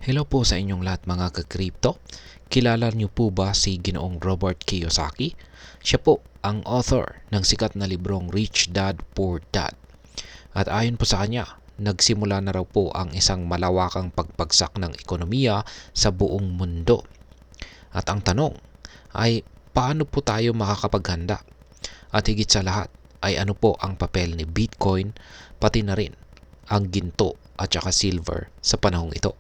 Hello po sa inyong lahat mga ka-crypto. Kilala niyo po ba si Ginoong Robert Kiyosaki? Siya po ang author ng sikat na librong Rich Dad, Poor Dad. At ayon po sa kanya, nagsimula na raw po ang isang malawakang pagbagsak ng ekonomiya sa buong mundo. At ang tanong ay paano po tayo makakapaghanda? At higit sa lahat ay ano po ang papel ni Bitcoin pati na rin ang ginto at saka silver sa panahong ito.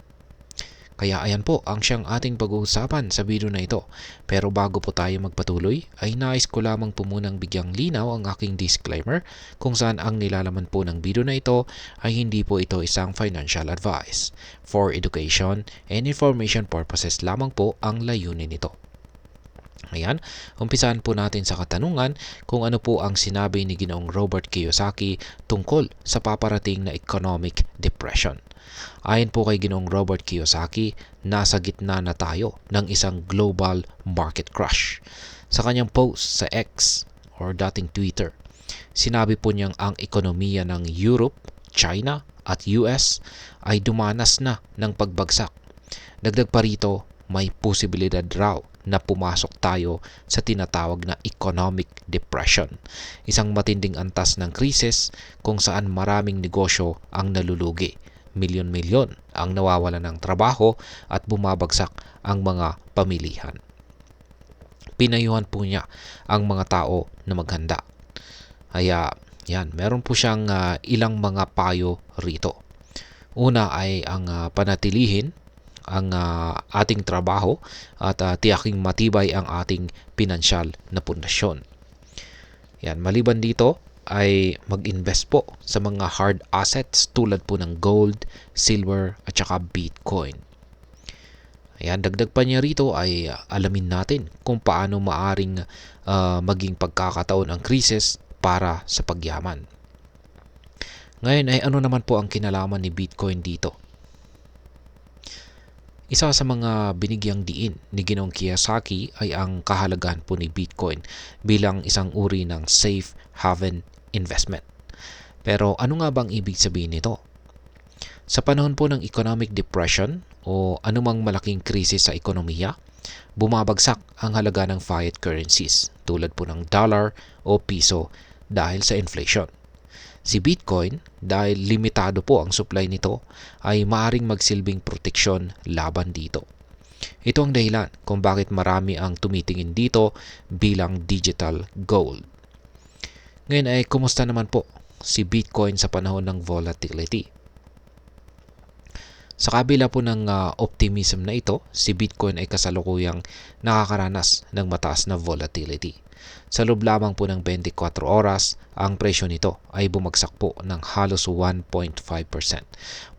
Kaya ayan po ang siyang ating pag-uusapan sa video na ito. Pero bago po tayo magpatuloy, ay nais ko lamang po munang bigyang linaw ang aking disclaimer kung saan ang nilalaman po ng video na ito ay hindi po ito isang financial advice. For education and information purposes lamang po ang layunin nito. Ayan, umpisahan po natin sa katanungan kung ano po ang sinabi ni Ginoong Robert Kiyosaki tungkol sa paparating na economic depression. Ayon po kay Ginoong Robert Kiyosaki, nasa gitna na tayo ng isang global market crash. Sa kanyang post sa X or dating Twitter, sinabi po niyang ang ekonomiya ng Europe, China at US ay dumanas na ng pagbagsak. Dagdag pa rito, may posibilidad raw na pumasok tayo sa tinatawag na economic depression, isang matinding antas ng krisis kung saan maraming negosyo ang nalulugi, milyon-milyon ang nawawalan ng trabaho at bumabagsak ang mga pamilihan. Pinayuhan po niya ang mga tao na maghanda. Kaya yan, meron po siyang ilang mga payo rito. Una ay ang panatilihin ang ating trabaho at tiyaking matibay ang ating pinansyal na pundasyon. Yan, maliban dito ay mag-invest po sa mga hard assets tulad po ng gold, silver at saka Bitcoin. Ayan, dagdag pa niya rito ay alamin natin kung paano maaring maging pagkakataon ang krisis para sa pagyaman. Ngayon ay ano naman po ang kinalaman ni Bitcoin dito? Isa sa mga binigyang diin ni Ginoong Kiyosaki ay ang kahalagahan po ni Bitcoin bilang isang uri ng safe haven investment. Pero ano nga bang ibig sabihin nito? Sa panahon po ng economic depression o anumang malaking krisis sa ekonomiya, bumabagsak ang halaga ng fiat currencies tulad po ng dollar o piso dahil sa inflation. Si Bitcoin, dahil limitado po ang supply nito, ay maaring magsilbing proteksyon laban dito. Ito ang dahilan kung bakit marami ang tumitingin dito bilang digital gold. Ngayon ay kumusta naman po si Bitcoin sa panahon ng volatility? Sa kabila po ng optimism na ito, si Bitcoin ay kasalukuyang nakakaranas ng mataas na volatility. Sa loob lamang po ng 24 oras, ang presyo nito ay bumagsak po ng halos 1.5%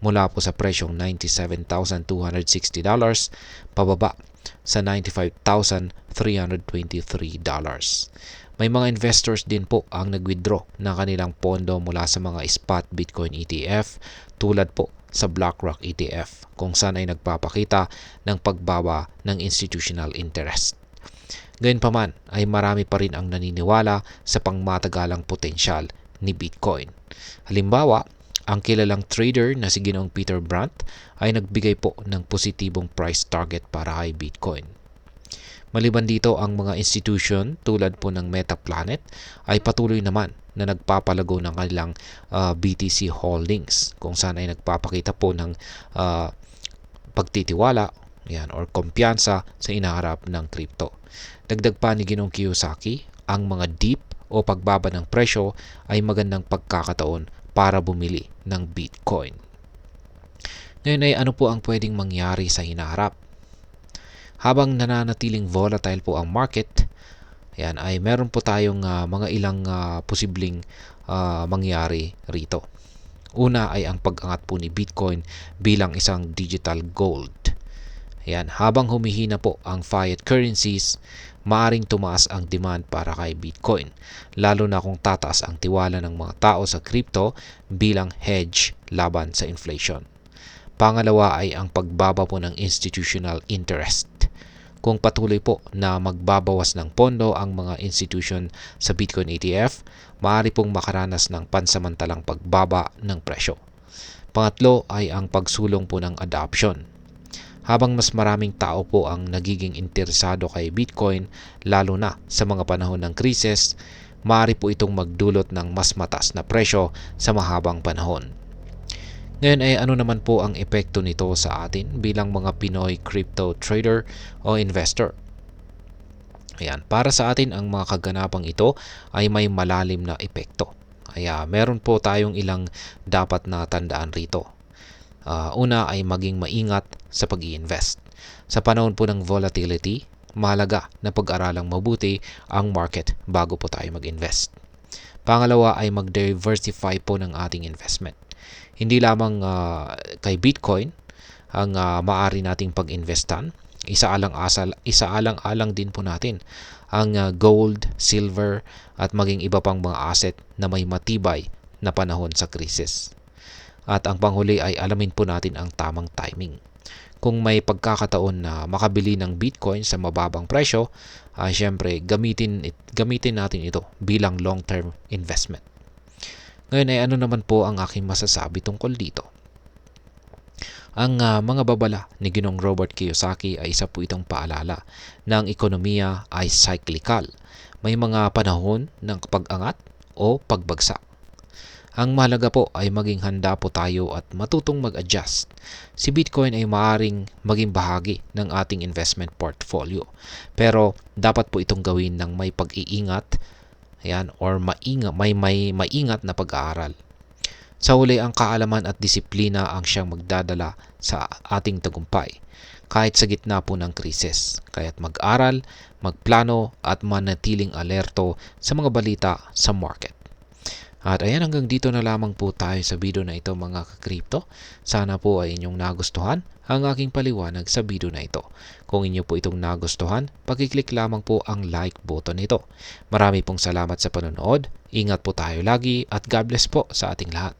mula po sa presyong $97,260 pababa sa $95,323. May mga investors din po ang nag-withdraw ng kanilang pondo mula sa mga spot Bitcoin ETF tulad po sa BlackRock ETF kung saan ay nagpapakita ng pagbaba ng institutional interest. Gayunpaman ay marami pa rin ang naniniwala sa pangmatagalang potensyal ni Bitcoin. Halimbawa, ang kilalang trader na si Ginoong Peter Brandt ay nagbigay po ng positibong price target para kay Bitcoin. Maliban dito, ang mga institution tulad po ng Metaplanet ay patuloy naman na nagpapalago ng kanilang BTC holdings kung saan ay nagpapakita po ng pagtitiwala or kumpiyansa sa inaharap ng crypto. Dagdag pa ni Ginoong Kiyosaki, ang mga dip o pagbaba ng presyo ay magandang pagkakataon para bumili ng Bitcoin. Ngayon ay ano po ang pwedeng mangyari sa hinaharap? Habang nananatiling volatile po ang market, ay meron po tayong mga ilang posibleng mangyari rito. Una ay ang pag-angat po ni Bitcoin bilang isang digital gold. Habang humihina po ang fiat currencies, maaring tumaas ang demand para kay Bitcoin, lalo na kung tataas ang tiwala ng mga tao sa crypto bilang hedge laban sa inflation. Pangalawa ay ang pagbaba po ng institutional interest. Kung patuloy po na magbabawas ng pondo ang mga institution sa Bitcoin ETF, maaari pong makaranas ng pansamantalang pagbaba ng presyo. Pangatlo ay ang pagsulong po ng adoption. Habang mas maraming tao po ang nagiging interesado kay Bitcoin, lalo na sa mga panahon ng krisis, maaari po itong magdulot ng mas mataas na presyo sa mahabang panahon. Ngayon ay ano naman po ang epekto nito sa atin bilang mga Pinoy crypto trader o investor? Ayan, para sa atin ang mga kaganapang ito ay may malalim na epekto. Kaya meron po tayong ilang dapat na tandaan rito. Una ay maging maingat sa pag-i-invest. Sa panahon po ng volatility, mahalaga na pag-aralang mabuti ang market bago po tayo mag-invest. Pangalawa ay mag-diversify po ng ating investment. Hindi lamang kay Bitcoin ang maaari nating pag-investan. Isaalang-alang din po natin ang gold, silver at maging iba pang mga asset na may matibay na panahon sa krisis. At ang panghuli ay alamin po natin ang tamang timing. Kung may pagkakataon na makabili ng Bitcoin sa mababang presyo, syempre gamitin natin ito bilang long-term investment. Ngayon ay ano naman po ang aking masasabi tungkol dito? Ang mga babala ni Ginoong Robert Kiyosaki ay isa po itong paalala na ang ekonomiya ay cyclical. May mga panahon ng pag-angat o pagbagsak. Ang mahalaga po ay maging handa po tayo at matutong mag-adjust. Si Bitcoin ay maaaring maging bahagi ng ating investment portfolio. Pero dapat po itong gawin ng may pag-iingat, or may maingat na pag-aaral. Sa huli, ang kaalaman at disiplina ang siyang magdadala sa ating tagumpay kahit sa gitna po ng krisis. Kaya't mag-aral, magplano at manatiling alerto sa mga balita sa market. At ayan, hanggang dito na lamang po tayo sa video na ito mga ka-crypto. Sana po ay inyong nagustuhan ang aking paliwanag sa video na ito. Kung inyo po itong nagustuhan, pakiclick lamang po ang like button nito. Marami pong salamat sa panonood. Ingat po tayo lagi at God bless po sa ating lahat.